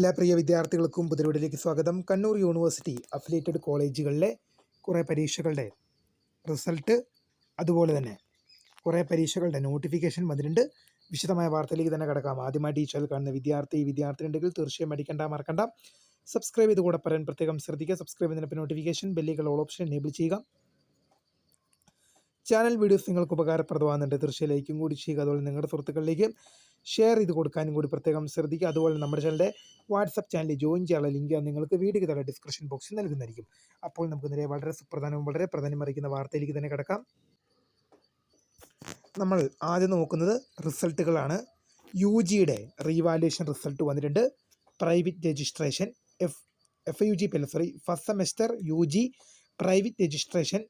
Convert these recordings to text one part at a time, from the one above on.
എല്ലാ പ്രിയ വിദ്യാർത്ഥികൾക്കും പുതിയവിടിലേക്ക് സ്വാഗതം. കണ്ണൂർ യൂണിവേഴ്സിറ്റി അഫിലിയേറ്റഡ് കോളേജുകളിലെ കുറേ പരീക്ഷകളുടെ റിസൾട്ട്, അതുപോലെ തന്നെ കുറേ പരീക്ഷകളുടെ നോട്ടിഫിക്കേഷൻ വന്നിട്ടുണ്ട്. വിശദമായ വാർത്തയിലേക്ക് തന്നെ കിടക്കാം. ആദ്യമായിട്ട് ഈ ചാനൽ കാണുന്ന വിദ്യാർത്ഥിനിണ്ടെങ്കിൽ തീർച്ചയായും മറക്കണ്ട സബ്സ്ക്രൈബ് ചെയ്ത് കൂടെ പറയാൻ പ്രത്യേകം ശ്രദ്ധിക്കുക. സബ്സ്ക്രൈബ് ചെയ്യുന്നതിന് നോട്ടിഫിക്കേഷൻ ബെല്ലുകൾ ഓൾ ഓപ്ഷൻ എനേബിൾ ചെയ്യുക. ചാനൽ വീഡിയോസ് നിങ്ങൾക്ക് ഉപകാരപ്രദമാകുന്നുണ്ട്, തീർച്ചയായും ലൈക്കും കൂടി ചെയ്യുക. അതുപോലെ നിങ്ങളുടെ സുഹൃത്തുക്കളിലേക്ക് ഷെയർ ചെയ്ത് കൊടുക്കാനും കൂടി പ്രത്യേകം ശ്രദ്ധിക്കുക. അതുപോലെ നമ്മുടെ ചാനലിൻ്റെ വാട്സപ്പ് ചാനലിൽ ജോയിൻ ചെയ്യാനുള്ള ലിങ്ക് നിങ്ങൾക്ക് വീഡിയോയ്ക്ക് താഴെ ഡിസ്ക്രിപ്ഷൻ ബോക്സിൽ നൽകുന്നതായിരിക്കും. അപ്പോൾ നമുക്ക് നേരെ വളരെ സുപ്രധാനവും വളരെ പ്രാധാന്യമറിയിക്കുന്ന വാർത്തയിലേക്ക് തന്നെ കിടക്കാം. നമ്മൾ ആദ്യം നോക്കുന്നത് റിസൾട്ടുകളാണ്. UGയുടെ റീവാലുവേഷൻ റിസൾട്ട് വന്നിട്ടുണ്ട്. Private registration FUG first semester UG private registration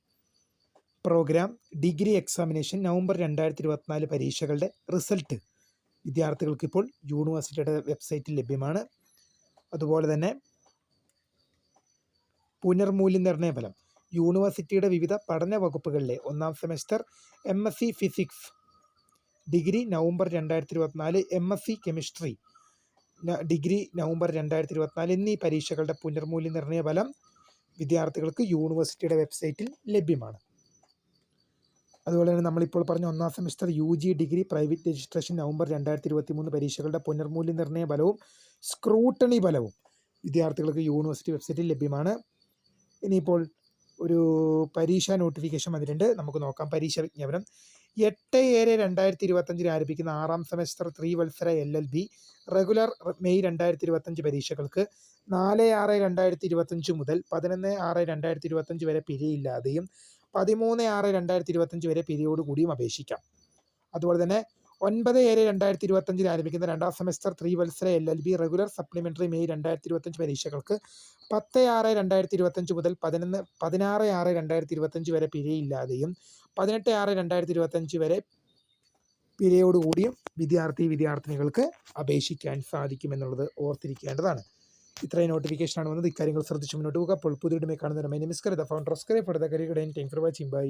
programme degree examination November 2024 പരീക്ഷകളുടെ റിസൾട്ട് വിദ്യാർത്ഥികൾക്ക് ഇപ്പോൾ യൂണിവേഴ്സിറ്റിയുടെ വെബ്സൈറ്റിൽ ലഭ്യമാണ്. അതുപോലെ തന്നെ പുനർമൂല്യനിർണ്ണയ ഫലം യൂണിവേഴ്സിറ്റിയുടെ വിവിധ പഠന വകുപ്പുകളിലെ ഒന്നാം semester MSc physics degree November 2024, MSc chemistry degree November 2024 എന്നീ പരീക്ഷകളുടെ പുനർമൂല്യനിർണ്ണയ ഫലം വിദ്യാർത്ഥികൾക്ക് യൂണിവേഴ്സിറ്റിയുടെ വെബ്സൈറ്റിൽ ലഭ്യമാണ്. അതുപോലെ തന്നെ നമ്മളിപ്പോൾ പറഞ്ഞ ഒന്നാം semester UG degree private registration November 2023 പരീക്ഷകളുടെ പുനർമൂല്യനിർണ്ണയ ഫലവും സ്ക്രൂട്ടണി ഫലവും വിദ്യാർത്ഥികൾക്ക് യൂണിവേഴ്സിറ്റി വെബ്സൈറ്റിൽ ലഭ്യമാണ്. ഇനിയിപ്പോൾ ഒരു പരീക്ഷാ നോട്ടിഫിക്കേഷൻ വന്നിട്ടുണ്ട്, നമുക്ക് നോക്കാം. പരീക്ഷാ വിജ്ഞാപനം 8/7/2025 ആരംഭിക്കുന്ന ആറാം സെമസ്റ്റർ ത്രിവത്സര LLB റെഗുലർ മെയ് 2025 പരീക്ഷകൾക്ക് 4/6/2025 മുതൽ 11/6/2025 വരെ പിഴയില്ലാതെയും 13/6/2025 വരെ പിരിയോട് കൂടിയും അപേക്ഷിക്കാം. അതുപോലെ തന്നെ 9/7/2025 ആരംഭിക്കുന്ന രണ്ടാം സെമസ്റ്റർ ത്രിവത്സര LLB റെഗുലർ സപ്ലിമെൻ്ററി മെയ് 2025 പരീക്ഷകൾക്ക് 10/6/2025 മുതൽ 16/6/2025 വരെ പിഴയില്ലാതെയും 18/6/2025 വരെ പിഴയോടുകൂടിയും വിദ്യാർത്ഥിനികൾക്ക് അപേക്ഷിക്കാൻ സാധിക്കുമെന്നുള്ളത് ഓർത്തിരിക്കേണ്ടതാണ്. ഇത്രയും നോട്ടിഫിക്കേഷനാണ് വന്നത്. ഇക്കാര്യങ്ങൾ ശ്രദ്ധിച്ച് മുന്നോട്ട് പോകുക. അപ്പോൾ പുതിയ കാണുന്നവരെ my name is Kareetha, founder of Kareetha for the career guidance. Thanks for watching. By.